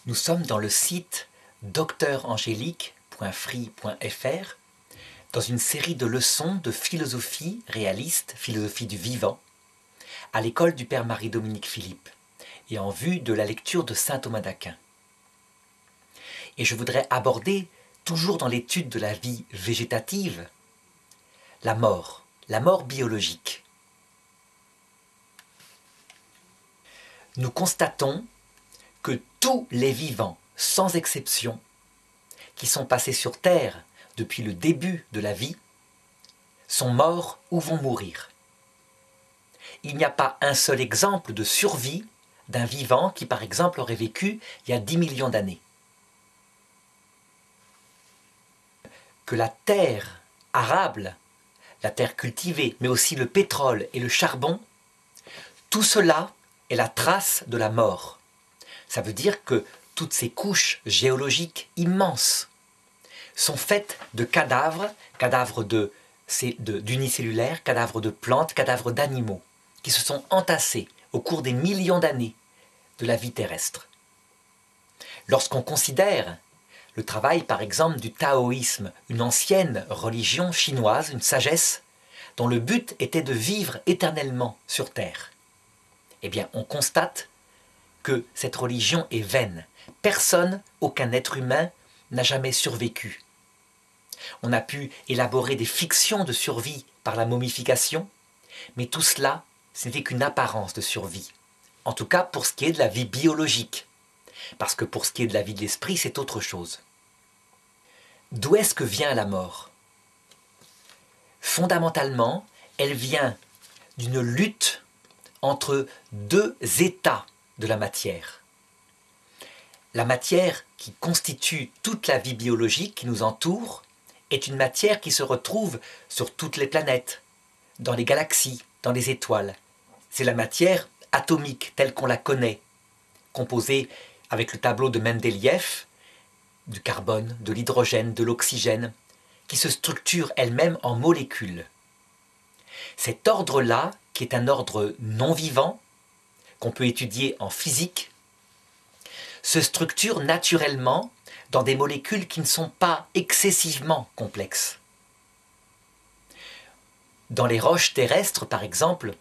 Nous sommes dans le site docteurangélique.free.fr dans une série de leçons de philosophie réaliste, philosophie du vivant, à l'école du Père Marie-Dominique Philippe et en vue de la lecture de saint Thomas d'Aquin. Et je voudrais aborder, toujours dans l'étude de la vie végétative, la mort biologique. Nous constatons que tous les vivants, sans exception, qui sont passés sur Terre depuis le début de la vie, sont morts ou vont mourir. Il n'y a pas un seul exemple de survie d'un vivant qui, par exemple, aurait vécu il y a 10 millions d'années. Que la terre arable, la terre cultivée, mais aussi le pétrole et le charbon, tout cela est la trace de la mort. Ça veut dire que toutes ces couches géologiques immenses sont faites de cadavres d'unicellulaires, cadavres de plantes, cadavres d'animaux, qui se sont entassés au cours des millions d'années de la vie terrestre. Lorsqu'on considère le travail, par exemple, du taoïsme, une ancienne religion chinoise, une sagesse, dont le but était de vivre éternellement sur Terre, eh bien, on constate que cette religion est vaine. Personne, aucun être humain, n'a jamais survécu. On a pu élaborer des fictions de survie par la momification, mais tout cela, ce n'était qu'une apparence de survie. En tout cas, pour ce qui est de la vie biologique. Parce que pour ce qui est de la vie de l'esprit, c'est autre chose. D'où est-ce que vient la mort? Fondamentalement, elle vient d'une lutte entre deux états de la matière. La matière qui constitue toute la vie biologique qui nous entoure est une matière qui se retrouve sur toutes les planètes, dans les galaxies, dans les étoiles. C'est la matière atomique telle qu'on la connaît, composée avec le tableau de Mendeleïev, du carbone, de l'hydrogène, de l'oxygène, qui se structure elle-même en molécules. Cet ordre-là, qui est un ordre non vivant, qu'on peut étudier en physique, se structure naturellement dans des molécules qui ne sont pas excessivement complexes. Dans les roches terrestres, par exemple,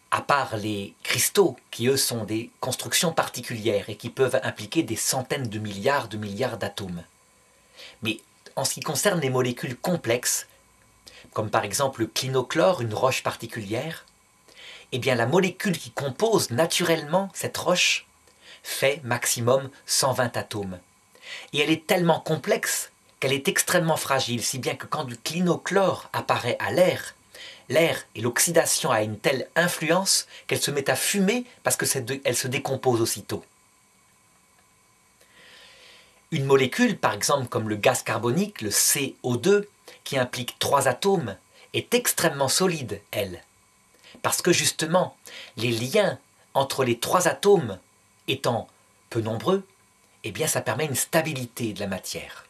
à part les cristaux, qui eux sont des constructions particulières et qui peuvent impliquer des centaines de milliards d'atomes. Mais en ce qui concerne les molécules complexes, comme par exemple le clinochlore, une roche particulière, eh bien la molécule qui compose naturellement cette roche fait maximum 120 atomes. Et elle est tellement complexe qu'elle est extrêmement fragile, si bien que quand du clinochlore apparaît à l'air et l'oxydation a une telle influence qu'elle se met à fumer parce qu'elle se décompose aussitôt. Une molécule, par exemple comme le gaz carbonique, le CO2, qui implique 3 atomes, est extrêmement solide, elle. Parce que justement, les liens entre les 3 atomes étant peu nombreux, eh bien ça permet une stabilité de la matière.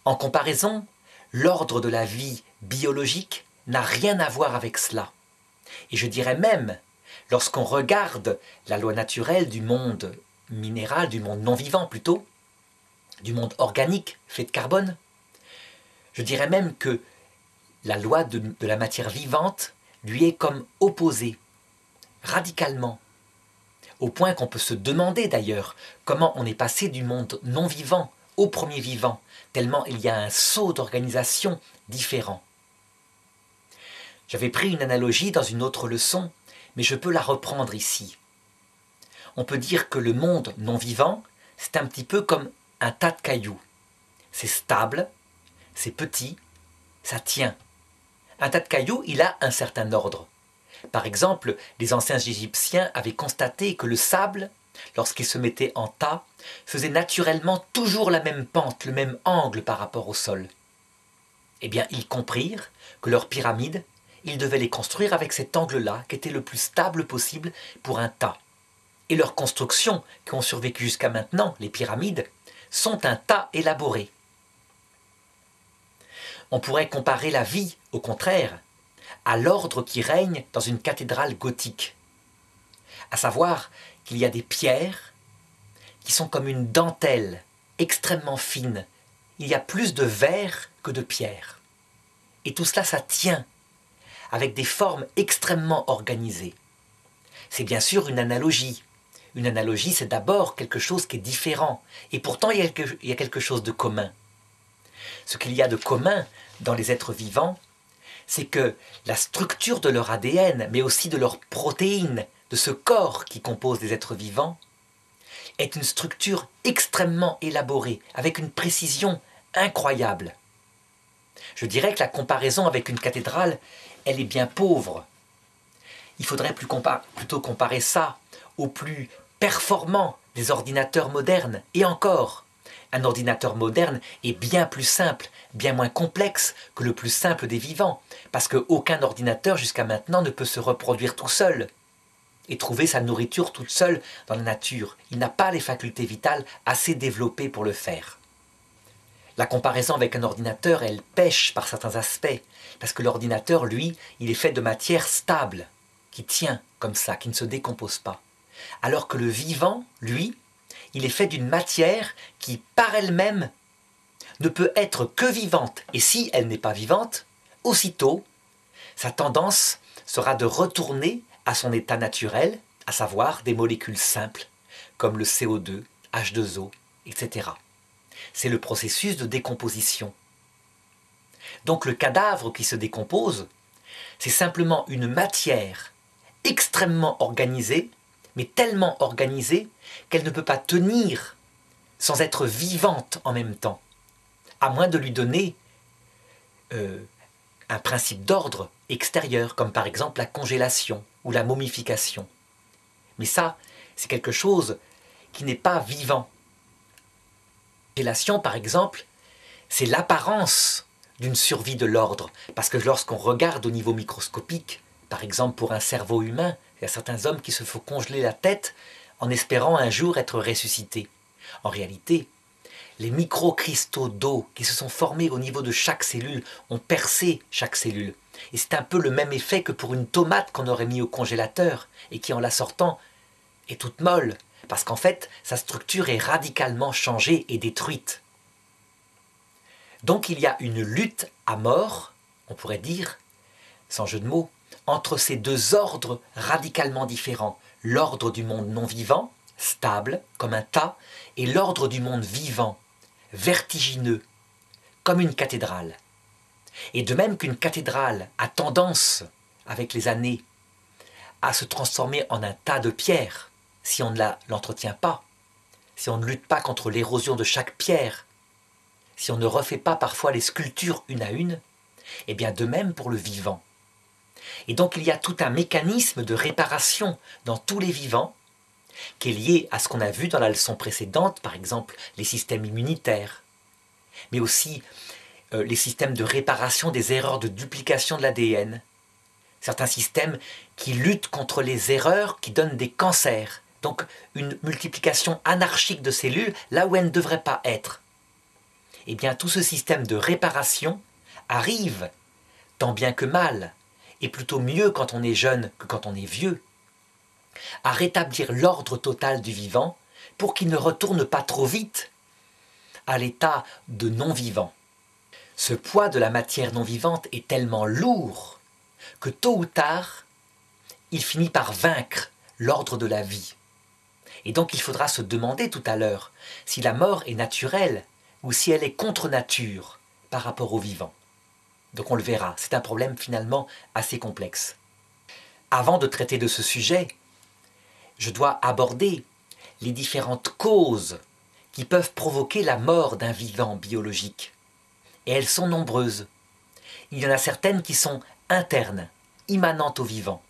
En comparaison, l'ordre de la vie biologique n'a rien à voir avec cela. Et je dirais même, lorsqu'on regarde la loi naturelle du monde minéral, du monde non vivant plutôt, du monde organique fait de carbone, je dirais même que la loi de la matière vivante lui est comme opposée, radicalement. Au point qu'on peut se demander d'ailleurs comment on est passé du monde non vivant au premier vivant, tellement il y a un saut d'organisation différent. J'avais pris une analogie dans une autre leçon, mais je peux la reprendre ici. On peut dire que le monde non vivant, c'est un petit peu comme un tas de cailloux. C'est stable, c'est petit, ça tient. Un tas de cailloux, il a un certain ordre. Par exemple, les anciens Égyptiens avaient constaté que le sable, lorsqu'il se mettait en tas, faisait naturellement toujours la même pente, le même angle par rapport au sol. Eh bien, ils comprirent que leurs pyramides, ils devaient les construire avec cet angle-là, qui était le plus stable possible pour un tas. Et leurs constructions, qui ont survécu jusqu'à maintenant, les pyramides, sont un tas élaboré. On pourrait comparer la vie, au contraire, à l'ordre qui règne dans une cathédrale gothique. À savoir qu'il y a des pierres qui sont comme une dentelle extrêmement fine. Il y a plus de verre que de pierre. Et tout cela, ça tient avec des formes extrêmement organisées. C'est bien sûr une analogie. Une analogie, c'est d'abord quelque chose qui est différent. Et pourtant, il y a quelque chose de commun. Ce qu'il y a de commun dans les êtres vivants, c'est que la structure de leur ADN, mais aussi de leurs protéines, de ce corps qui compose les êtres vivants, est une structure extrêmement élaborée, avec une précision incroyable. Je dirais que la comparaison avec une cathédrale, elle est bien pauvre. Il faudrait plutôt comparer ça au plus performant des ordinateurs modernes. Et encore, un ordinateur moderne est bien plus simple, bien moins complexe que le plus simple des vivants, parce qu'aucun ordinateur jusqu'à maintenant ne peut se reproduire tout seul et trouver sa nourriture toute seule dans la nature. Il n'a pas les facultés vitales assez développées pour le faire. La comparaison avec un ordinateur, elle pèche par certains aspects, parce que l'ordinateur, lui, il est fait de matière stable, qui tient comme ça, qui ne se décompose pas. Alors que le vivant, lui, il est fait d'une matière qui, par elle-même, ne peut être que vivante. Et si elle n'est pas vivante, aussitôt, sa tendance sera de retourner à son état naturel, à savoir des molécules simples, comme le CO2, H2O, etc. C'est le processus de décomposition. Donc le cadavre qui se décompose, c'est simplement une matière extrêmement organisée, mais tellement organisée qu'elle ne peut pas tenir sans être vivante en même temps, à moins de lui donner un principe d'ordre extérieur, comme par exemple la congélation ou la momification. Mais ça, c'est quelque chose qui n'est pas vivant. La congélation, par exemple, c'est l'apparence d'une survie de l'ordre, parce que lorsqu'on regarde au niveau microscopique, par exemple pour un cerveau humain, il y a certains hommes qui se font congeler la tête en espérant un jour être ressuscités. En réalité, les microcristaux d'eau qui se sont formés au niveau de chaque cellule ont percé chaque cellule. Et c'est un peu le même effet que pour une tomate qu'on aurait mis au congélateur et qui, en la sortant, est toute molle, parce qu'en fait, sa structure est radicalement changée et détruite. Donc il y a une lutte à mort, on pourrait dire, sans jeu de mots, entre ces deux ordres radicalement différents. L'ordre du monde non vivant, stable, comme un tas, et l'ordre du monde vivant, vertigineux, comme une cathédrale. Et de même qu'une cathédrale a tendance, avec les années, à se transformer en un tas de pierres, si on ne l'entretient pas, si on ne lutte pas contre l'érosion de chaque pierre, si on ne refait pas parfois les sculptures une à une, et bien de même pour le vivant. Et donc il y a tout un mécanisme de réparation dans tous les vivants, qui est lié à ce qu'on a vu dans la leçon précédente, par exemple les systèmes immunitaires, mais aussi les systèmes de réparation des erreurs de duplication de l'ADN, certains systèmes qui luttent contre les erreurs qui donnent des cancers, donc une multiplication anarchique de cellules là où elles ne devraient pas être. Eh bien tout ce système de réparation arrive, tant bien que mal, et plutôt mieux quand on est jeune que quand on est vieux, à rétablir l'ordre total du vivant pour qu'il ne retourne pas trop vite à l'état de non-vivant. Ce poids de la matière non-vivante est tellement lourd que tôt ou tard, il finit par vaincre l'ordre de la vie. Et donc il faudra se demander tout à l'heure si la mort est naturelle ou si elle est contre nature par rapport au vivant. Donc on le verra, c'est un problème finalement assez complexe. Avant de traiter de ce sujet, je dois aborder les différentes causes qui peuvent provoquer la mort d'un vivant biologique. Et elles sont nombreuses. Il y en a certaines qui sont internes, immanentes au vivant.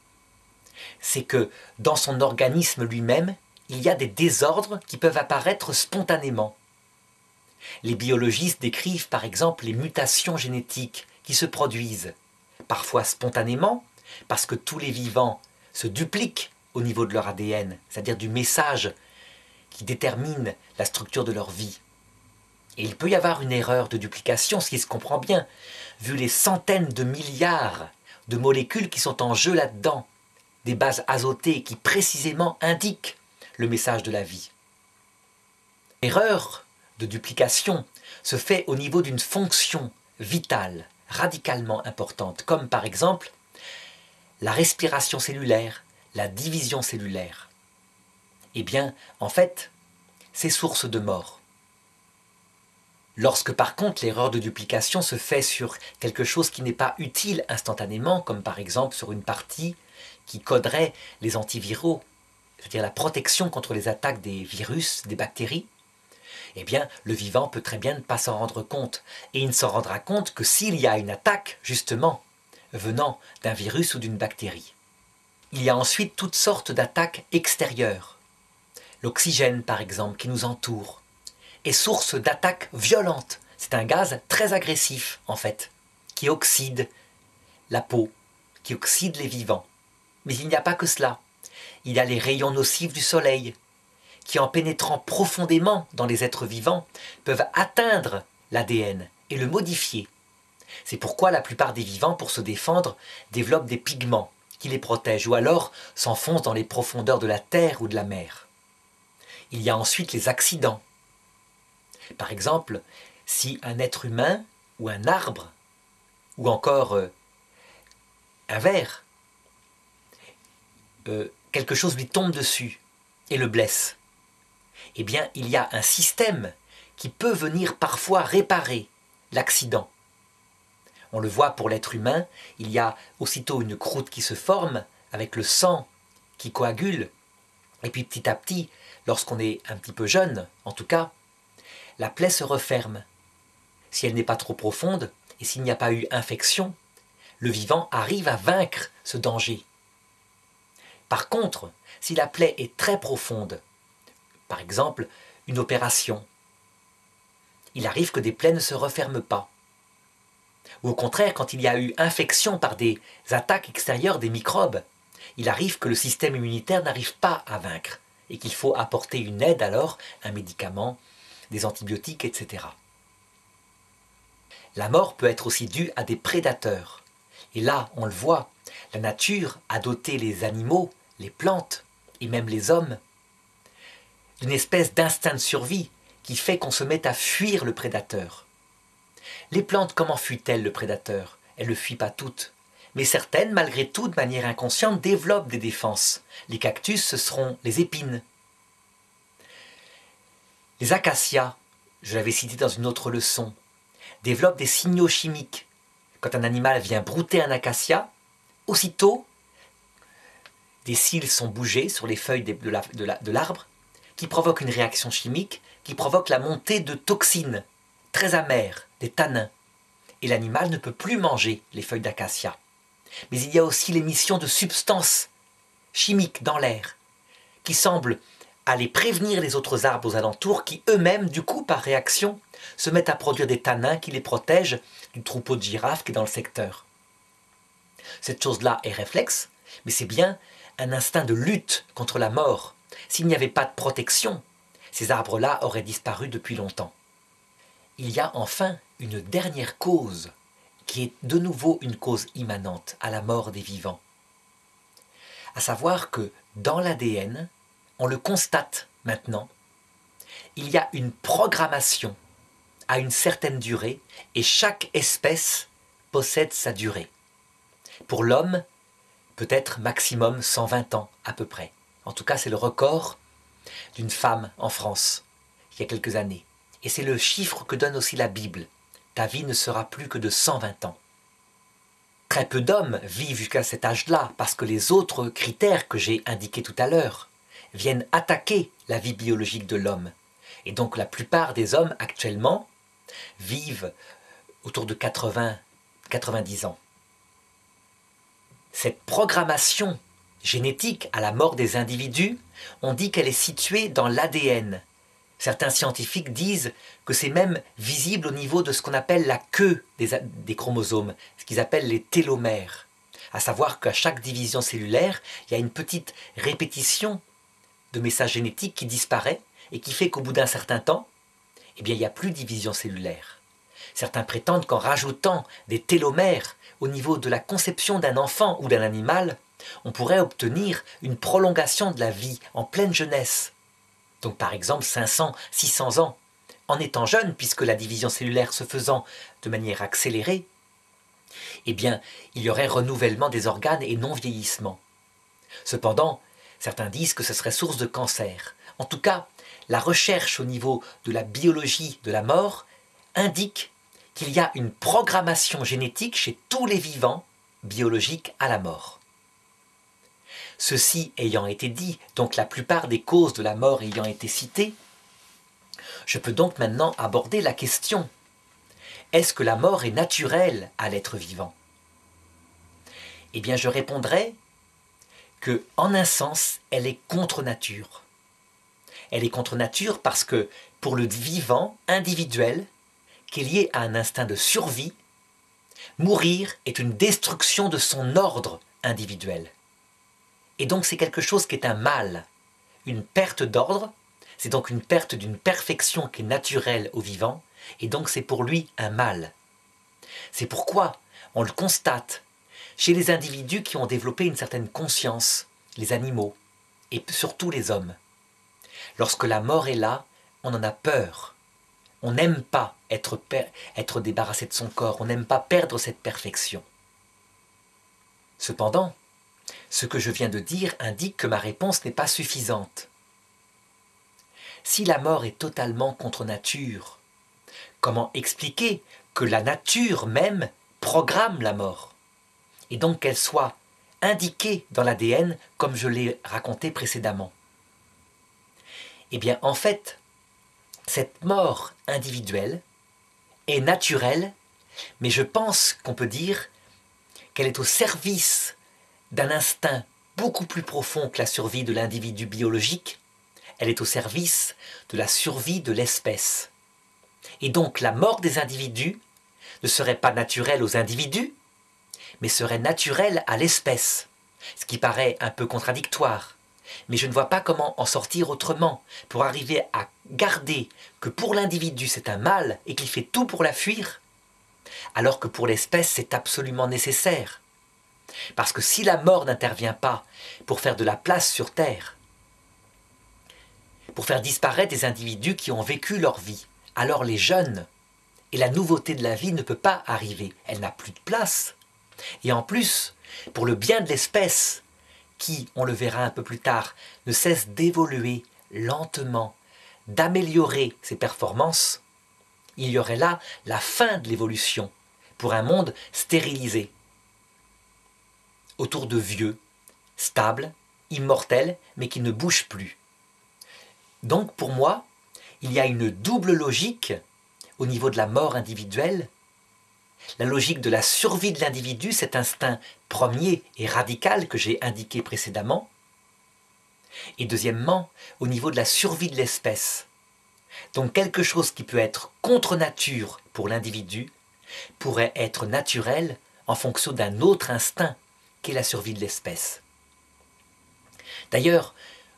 C'est que dans son organisme lui-même, il y a des désordres qui peuvent apparaître spontanément. Les biologistes décrivent par exemple les mutations génétiques qui se produisent, parfois spontanément, parce que tous les vivants se dupliquent au niveau de leur ADN, c'est-à-dire du message qui détermine la structure de leur vie. Et il peut y avoir une erreur de duplication, ce qui se comprend bien, vu les centaines de milliards de molécules qui sont en jeu là-dedans, des bases azotées qui précisément indiquent le message de la vie. L'erreur de duplication se fait au niveau d'une fonction vitale, radicalement importante, comme par exemple la respiration cellulaire, la division cellulaire. Eh bien, en fait, c'est source de mort. Lorsque par contre l'erreur de duplication se fait sur quelque chose qui n'est pas utile instantanément, comme par exemple sur une partie qui coderait les antiviraux, c'est-à-dire la protection contre les attaques des virus, des bactéries, eh bien le vivant peut très bien ne pas s'en rendre compte. Et il ne s'en rendra compte que s'il y a une attaque, justement, venant d'un virus ou d'une bactérie. Il y a ensuite toutes sortes d'attaques extérieures. L'oxygène, par exemple, qui nous entoure, est source d'attaques violentes. C'est un gaz très agressif, en fait, qui oxyde la peau, qui oxyde les vivants. Mais il n'y a pas que cela. Il y a les rayons nocifs du soleil, qui en pénétrant profondément dans les êtres vivants, peuvent atteindre l'ADN et le modifier. C'est pourquoi la plupart des vivants, pour se défendre, développent des pigments qui les protègent, ou alors s'enfoncent dans les profondeurs de la terre ou de la mer. Il y a ensuite les accidents. Par exemple, si un être humain ou un arbre, ou encore un ver, quelque chose lui tombe dessus et le blesse, eh bien il y a un système qui peut venir parfois réparer l'accident. On le voit pour l'être humain, il y a aussitôt une croûte qui se forme avec le sang qui coagule, et puis petit à petit, lorsqu'on est un petit peu jeune, en tout cas, la plaie se referme. Si elle n'est pas trop profonde, et s'il n'y a pas eu infection, le vivant arrive à vaincre ce danger. Par contre, si la plaie est très profonde, par exemple une opération, il arrive que des plaies ne se referment pas. Ou au contraire, quand il y a eu infection par des attaques extérieures des microbes, il arrive que le système immunitaire n'arrive pas à vaincre et qu'il faut apporter une aide alors, un médicament, des antibiotiques, etc. La mort peut être aussi due à des prédateurs. Et là, on le voit, la nature a doté les animaux, les plantes et même les hommes d'une espèce d'instinct de survie qui fait qu'on se met à fuir le prédateur. Les plantes, comment fuient-elles le prédateur? Elles ne le fuient pas toutes. Mais certaines, malgré tout, de manière inconsciente, développent des défenses. Les cactus, ce seront les épines. Les acacias, je l'avais cité dans une autre leçon, développent des signaux chimiques. Quand un animal vient brouter un acacia, aussitôt, des cils sont bougés sur les feuilles de l'arbre, qui provoquent une réaction chimique, qui provoque la montée de toxines très amères, des tanins. Et l'animal ne peut plus manger les feuilles d'acacia. Mais il y a aussi l'émission de substances chimiques dans l'air, qui semblent aller prévenir les autres arbres aux alentours, qui eux-mêmes, du coup, par réaction, se mettent à produire des tanins qui les protègent du troupeau de girafes qui est dans le secteur. Cette chose-là est réflexe, mais c'est bien un instinct de lutte contre la mort. S'il n'y avait pas de protection, ces arbres-là auraient disparu depuis longtemps. Il y a enfin une dernière cause, qui est de nouveau une cause immanente à la mort des vivants. À savoir que dans l'ADN, on le constate maintenant, il y a une programmation à une certaine durée et chaque espèce possède sa durée. Pour l'homme, peut-être maximum 120 ans à peu près. En tout cas, c'est le record d'une femme en France, il y a quelques années. Et c'est le chiffre que donne aussi la Bible. Ta vie ne sera plus que de 120 ans. Très peu d'hommes vivent jusqu'à cet âge-là, parce que les autres critères que j'ai indiqués tout à l'heure viennent attaquer la vie biologique de l'homme. Et donc la plupart des hommes actuellement vivent autour de 80-90 ans. Cette programmation génétique à la mort des individus, on dit qu'elle est située dans l'ADN. Certains scientifiques disent que c'est même visible au niveau de ce qu'on appelle la queue des chromosomes, ce qu'ils appellent les télomères. À savoir qu'à chaque division cellulaire, il y a une petite répétition de messages génétiques qui disparaît et qui fait qu'au bout d'un certain temps, eh bien, il n'y a plus de division cellulaire. Certains prétendent qu'en rajoutant des télomères au niveau de la conception d'un enfant ou d'un animal, on pourrait obtenir une prolongation de la vie en pleine jeunesse. donc par exemple 500, 600 ans, en étant jeune, puisque la division cellulaire se faisant de manière accélérée, eh bien, il y aurait renouvellement des organes et non vieillissement. Cependant, certains disent que ce serait source de cancer. En tout cas, la recherche au niveau de la biologie de la mort indique qu'il y a une programmation génétique chez tous les vivants biologiques à la mort. Ceci ayant été dit, donc la plupart des causes de la mort ayant été citées, je peux donc maintenant aborder la question: est-ce que la mort est naturelle à l'être vivant? Eh bien, je répondrai que, en un sens, elle est contre nature. Elle est contre nature parce que, pour le vivant individuel, qui est lié à un instinct de survie, mourir est une destruction de son ordre individuel. Et donc c'est quelque chose qui est un mal, une perte d'ordre, c'est donc une perte d'une perfection qui est naturelle au vivant, et donc c'est pour lui un mal. C'est pourquoi on le constate chez les individus qui ont développé une certaine conscience, les animaux, et surtout les hommes. Lorsque la mort est là, on en a peur. On n'aime pas être débarrassé de son corps, on n'aime pas perdre cette perfection. Cependant, ce que je viens de dire indique que ma réponse n'est pas suffisante. Si la mort est totalement contre nature, comment expliquer que la nature même programme la mort, et donc qu'elle soit indiquée dans l'ADN comme je l'ai raconté précédemment? Eh bien, en fait, cette mort individuelle est naturelle, mais je pense qu'on peut dire qu'elle est au service d'un instinct beaucoup plus profond que la survie de l'individu biologique. Elle est au service de la survie de l'espèce. Et donc la mort des individus ne serait pas naturelle aux individus, mais serait naturelle à l'espèce, ce qui paraît un peu contradictoire. Mais je ne vois pas comment en sortir autrement pour arriver à garder que pour l'individu c'est un mal et qu'il fait tout pour la fuir, alors que pour l'espèce c'est absolument nécessaire. Parce que si la mort n'intervient pas pour faire de la place sur Terre, pour faire disparaître des individus qui ont vécu leur vie, alors les jeunes et la nouveauté de la vie ne peut pas arriver. Elle n'a plus de place. Et en plus, pour le bien de l'espèce, qui, on le verra un peu plus tard, ne cesse d'évoluer lentement, d'améliorer ses performances, il y aurait là la fin de l'évolution pour un monde stérilisé, autour de vieux, stables, immortels, mais qui ne bougent plus. Donc pour moi, il y a une double logique au niveau de la mort individuelle. La logique de la survie de l'individu, cet instinct premier et radical que j'ai indiqué précédemment. Et deuxièmement, au niveau de la survie de l'espèce. Donc quelque chose qui peut être contre nature pour l'individu pourrait être naturel en fonction d'un autre instinct qui est la survie de l'espèce. D'ailleurs,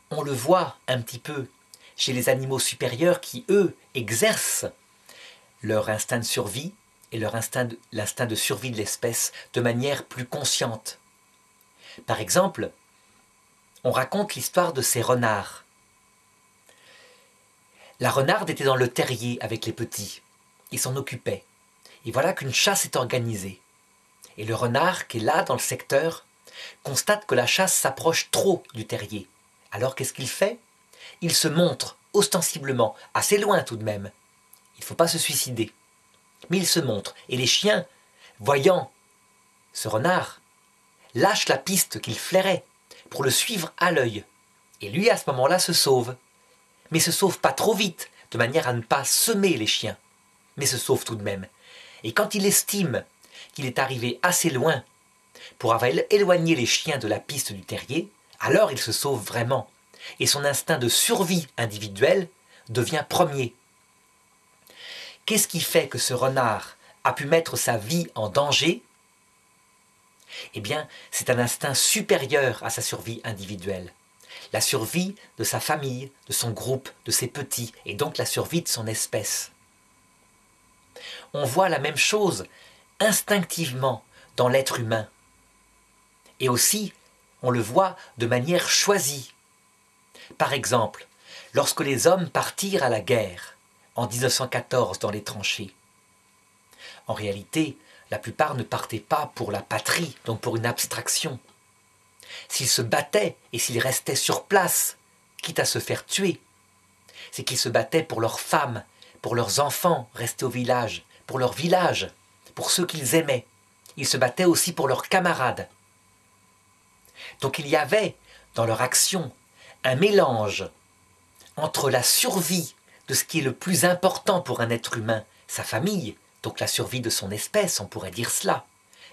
on le voit un petit peu chez les animaux supérieurs qui, eux, exercent leur instinct de survie et l'instinct de survie de l'espèce de manière plus consciente. Par exemple, on raconte l'histoire de ces renards. La renarde était dans le terrier avec les petits. Ils s'en occupaient. Et voilà qu'une chasse est organisée. Et le renard, qui est là dans le secteur, constate que la chasse s'approche trop du terrier. Alors qu'est-ce qu'il fait? Il se montre ostensiblement, assez loin tout de même. Il ne faut pas se suicider. Mais il se montre, et les chiens, voyant ce renard, lâchent la piste qu'il flairait pour le suivre à l'œil. Et lui, à ce moment-là, se sauve. Mais se sauve pas trop vite, de manière à ne pas semer les chiens, mais se sauve tout de même. Et quand il estime qu'il est arrivé assez loin pour éloigner les chiens de la piste du terrier, alors il se sauve vraiment. Et son instinct de survie individuelle devient premier. Qu'est-ce qui fait que ce renard a pu mettre sa vie en danger? Eh bien, c'est un instinct supérieur à sa survie individuelle. La survie de sa famille, de son groupe, de ses petits, et donc la survie de son espèce. On voit la même chose instinctivement dans l'être humain. Et aussi, on le voit de manière choisie. Par exemple, lorsque les hommes partirent à la guerre, en 1914 dans les tranchées. En réalité, la plupart ne partaient pas pour la patrie, donc pour une abstraction. S'ils se battaient et s'ils restaient sur place, quitte à se faire tuer, c'est qu'ils se battaient pour leurs femmes, pour leurs enfants restés au village, pour leur village, pour ceux qu'ils aimaient. Ils se battaient aussi pour leurs camarades. Donc il y avait, dans leur action, un mélange entre la survie de ce qui est le plus important pour un être humain, sa famille, donc la survie de son espèce, on pourrait dire cela.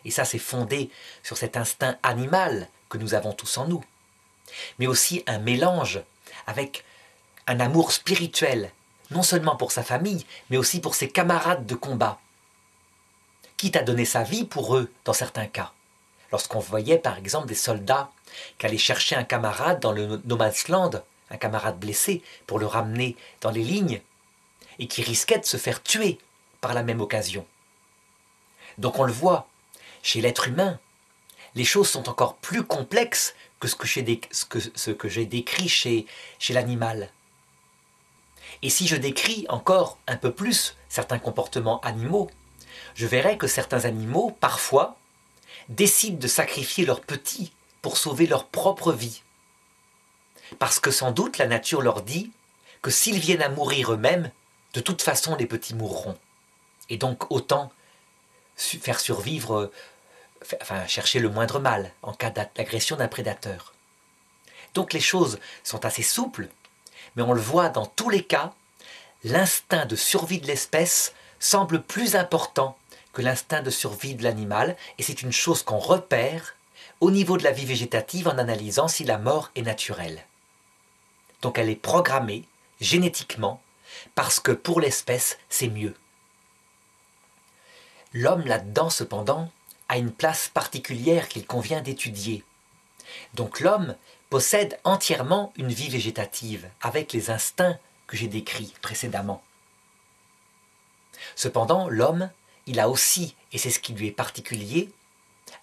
Et ça, c'est fondé sur cet instinct animal que nous avons tous en nous. Mais aussi un mélange avec un amour spirituel, non seulement pour sa famille, mais aussi pour ses camarades de combat, quitte à donner sa vie pour eux dans certains cas. Lorsqu'on voyait par exemple des soldats qui allaient chercher un camarade dans le No Man's Land, un camarade blessé, pour le ramener dans les lignes, et qui risquaient de se faire tuer par la même occasion. Donc on le voit, chez l'être humain, les choses sont encore plus complexes que ce que j'ai décrit chez l'animal. Et si je décris encore un peu plus certains comportements animaux, je verrai que certains animaux, parfois, décident de sacrifier leurs petits pour sauver leur propre vie. Parce que sans doute la nature leur dit que s'ils viennent à mourir eux-mêmes, de toute façon les petits mourront. Et donc autant faire survivre, chercher le moindre mal en cas d'agression d'un prédateur. Donc les choses sont assez souples, mais on le voit dans tous les cas, l'instinct de survie de l'espèce semble plus important que l'instinct de survie de l'animal, et c'est une chose qu'on repère au niveau de la vie végétative en analysant si la mort est naturelle. Donc elle est programmée génétiquement parce que pour l'espèce, c'est mieux. L'homme là-dedans, cependant, a une place particulière qu'il convient d'étudier. Donc l'homme possède entièrement une vie végétative avec les instincts que j'ai décrits précédemment. Cependant, l'homme, il a aussi, et c'est ce qui lui est particulier,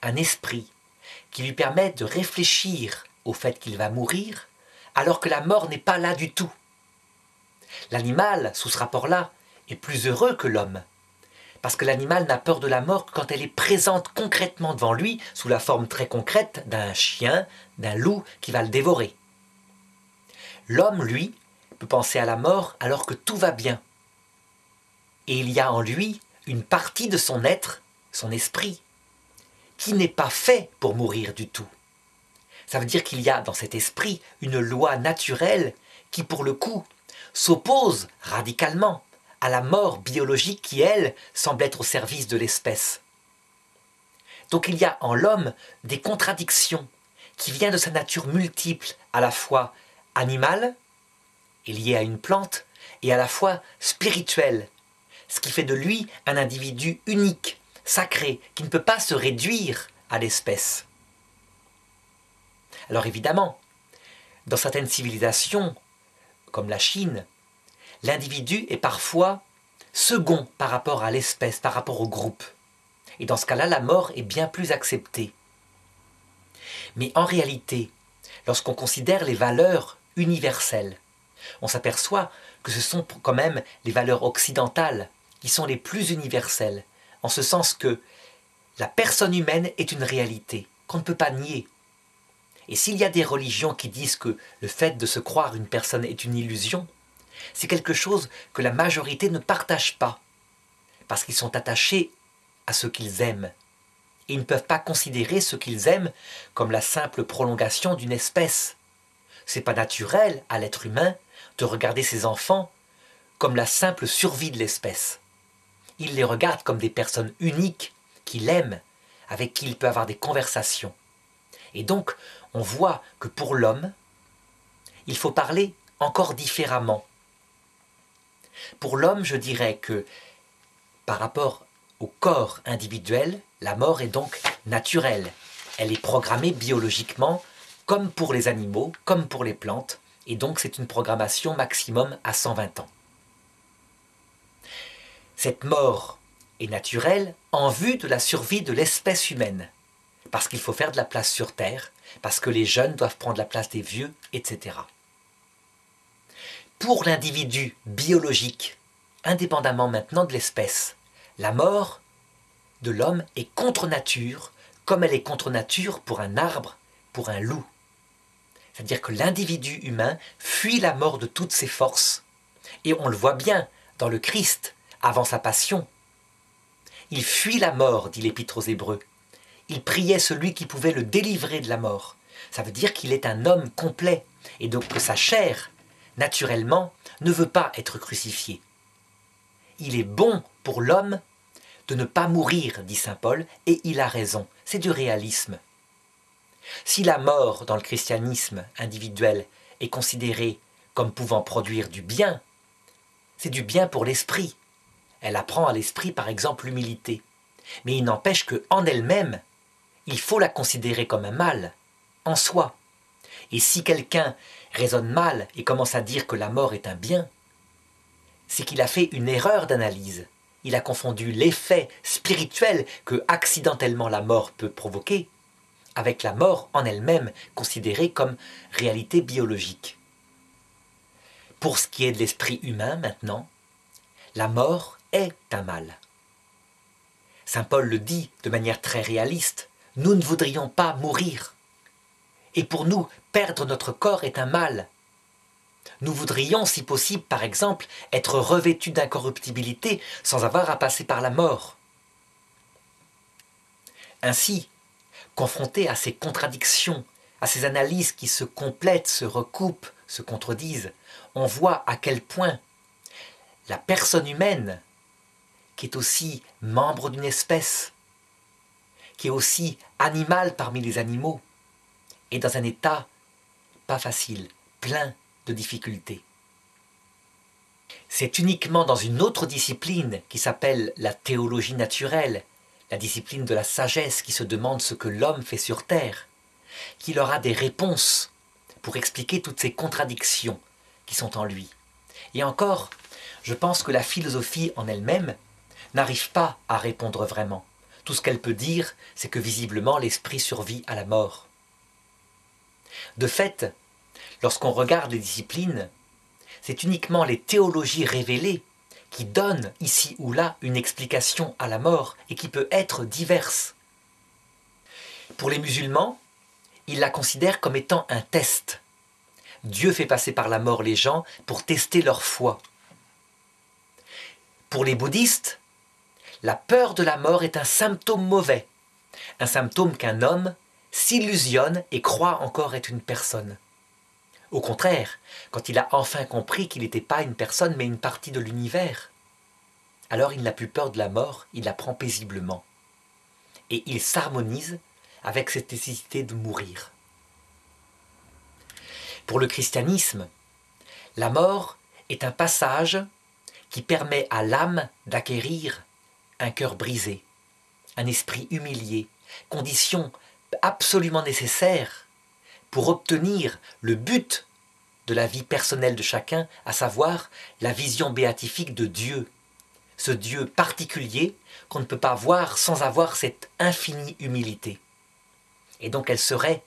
un esprit qui lui permet de réfléchir au fait qu'il va mourir, alors que la mort n'est pas là du tout. L'animal, sous ce rapport-là, est plus heureux que l'homme, parce que l'animal n'a peur de la mort que quand elle est présente concrètement devant lui, sous la forme très concrète d'un chien, d'un loup qui va le dévorer. L'homme, lui, peut penser à la mort alors que tout va bien. Et il y a en lui une partie de son être, son esprit, qui n'est pas fait pour mourir du tout. Ça veut dire qu'il y a dans cet esprit une loi naturelle qui, pour le coup, s'oppose radicalement à la mort biologique qui, elle, semble être au service de l'espèce. Donc il y a en l'homme des contradictions qui viennent de sa nature multiple, à la fois animale, et liée à une plante, et à la fois spirituelle, ce qui fait de lui un individu unique, sacré, qui ne peut pas se réduire à l'espèce. Alors évidemment, dans certaines civilisations, comme la Chine, l'individu est parfois second par rapport à l'espèce, par rapport au groupe. Et dans ce cas-là, la mort est bien plus acceptée. Mais en réalité, lorsqu'on considère les valeurs universelles, on s'aperçoit que ce sont quand même les valeurs occidentales qui sont les plus universelles, en ce sens que la personne humaine est une réalité qu'on ne peut pas nier. Et s'il y a des religions qui disent que le fait de se croire une personne est une illusion, c'est quelque chose que la majorité ne partage pas, parce qu'ils sont attachés à ce qu'ils aiment. Et ils ne peuvent pas considérer ce qu'ils aiment comme la simple prolongation d'une espèce. C'est pas naturel à l'être humain de regarder ses enfants comme la simple survie de l'espèce. Il les regarde comme des personnes uniques qu'il aime, avec qui il peut avoir des conversations. Et donc, on voit que pour l'homme, il faut parler encore différemment. Pour l'homme, je dirais que par rapport au corps individuel, la mort est donc naturelle. Elle est programmée biologiquement, comme pour les animaux, comme pour les plantes, et donc c'est une programmation maximum à 120 ans. Cette mort est naturelle en vue de la survie de l'espèce humaine, parce qu'il faut faire de la place sur Terre, parce que les jeunes doivent prendre la place des vieux, etc. pour l'individu biologique, indépendamment maintenant de l'espèce, la mort de l'homme est contre nature, comme elle est contre nature pour un arbre, pour un loup. C'est-à-dire que l'individu humain fuit la mort de toutes ses forces. Et on le voit bien dans le Christ, avant sa passion. Il fuit la mort, dit l'Épître aux Hébreux. Il priait celui qui pouvait le délivrer de la mort. Ça veut dire qu'il est un homme complet, et donc que sa chair, naturellement, ne veut pas être crucifiée. Il est bon pour l'homme de ne pas mourir, dit saint Paul, et il a raison, c'est du réalisme. Si la mort dans le christianisme individuel est considérée comme pouvant produire du bien, c'est du bien pour l'esprit. Elle apprend à l'esprit par exemple l'humilité. Mais il n'empêche qu'en elle-même, il faut la considérer comme un mal, en soi. Et si quelqu'un raisonne mal et commence à dire que la mort est un bien, c'est qu'il a fait une erreur d'analyse. Il a confondu l'effet spirituel que accidentellement la mort peut provoquer avec la mort en elle-même considérée comme réalité biologique. Pour ce qui est de l'esprit humain maintenant, la mort est un mal. Saint Paul le dit de manière très réaliste, nous ne voudrions pas mourir. Et pour nous, perdre notre corps est un mal. Nous voudrions, si possible, par exemple, être revêtus d'incorruptibilité sans avoir à passer par la mort. Ainsi, confrontés à ces contradictions, à ces analyses qui se complètent, se recoupent, se contredisent, on voit à quel point la personne humaine, qui est aussi membre d'une espèce, qui est aussi animal parmi les animaux, est dans un état pas facile, plein de difficultés. C'est uniquement dans une autre discipline qui s'appelle la théologie naturelle, la discipline de la sagesse qui se demande ce que l'homme fait sur terre, qu'il aura des réponses pour expliquer toutes ces contradictions qui sont en lui. Et encore, je pense que la philosophie en elle-même n'arrive pas à répondre vraiment. Tout ce qu'elle peut dire, c'est que visiblement l'esprit survit à la mort. De fait, lorsqu'on regarde les disciplines, c'est uniquement les théologies révélées qui donnent ici ou là une explication à la mort et qui peut être diverse. Pour les musulmans, ils la considèrent comme étant un test. Dieu fait passer par la mort les gens pour tester leur foi. Pour les bouddhistes, la peur de la mort est un symptôme mauvais, un symptôme qu'un homme s'illusionne et croit encore être une personne. Au contraire, quand il a enfin compris qu'il n'était pas une personne mais une partie de l'univers, alors il n'a plus peur de la mort, il la prend paisiblement. Et il s'harmonise avec cette nécessité de mourir. Pour le christianisme, la mort est un passage qui permet à l'âme d'acquérir un cœur brisé, un esprit humilié, condition absolument nécessaire pour obtenir le but de la vie personnelle de chacun, à savoir la vision béatifique de Dieu, ce Dieu particulier qu'on ne peut pas voir sans avoir cette infinie humilité. Et donc elle serait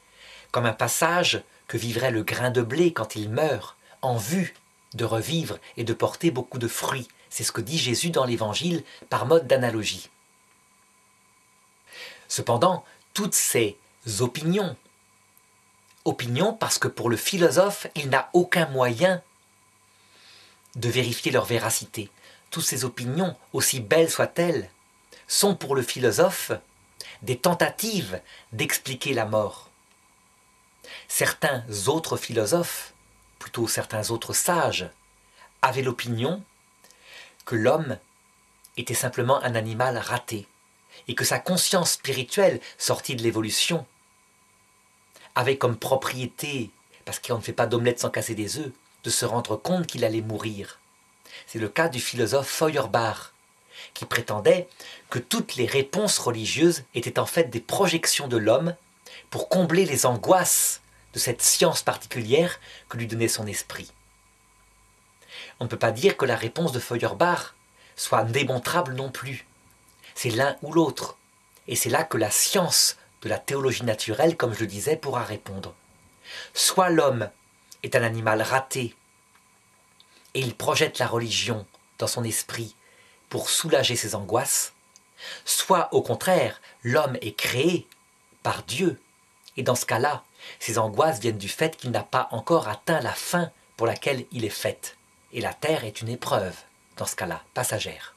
comme un passage que vivrait le grain de blé quand il meurt, en vue de revivre et de porter beaucoup de fruits. C'est ce que dit Jésus dans l'Évangile par mode d'analogie. Cependant, toutes ces opinions parce que pour le philosophe, il n'a aucun moyen de vérifier leur véracité. Toutes ces opinions, aussi belles soient-elles, sont pour le philosophe des tentatives d'expliquer la mort. Certains autres philosophes, plutôt certains autres sages, avaient l'opinion que l'homme était simplement un animal raté et que sa conscience spirituelle, sortie de l'évolution, avait comme propriété, parce qu'on ne fait pas d'omelette sans casser des œufs, de se rendre compte qu'il allait mourir. C'est le cas du philosophe Feuerbach, qui prétendait que toutes les réponses religieuses étaient en fait des projections de l'homme pour combler les angoisses de cette science particulière que lui donnait son esprit. On ne peut pas dire que la réponse de Feuerbach soit démontrable non plus. C'est l'un ou l'autre. Et c'est là que la science de la théologie naturelle, comme je le disais, pourra répondre. Soit l'homme est un animal raté, et il projette la religion dans son esprit pour soulager ses angoisses, soit au contraire, l'homme est créé par Dieu, et dans ce cas-là, ses angoisses viennent du fait qu'il n'a pas encore atteint la fin pour laquelle il est fait. Et la terre est une épreuve, dans ce cas-là, passagère.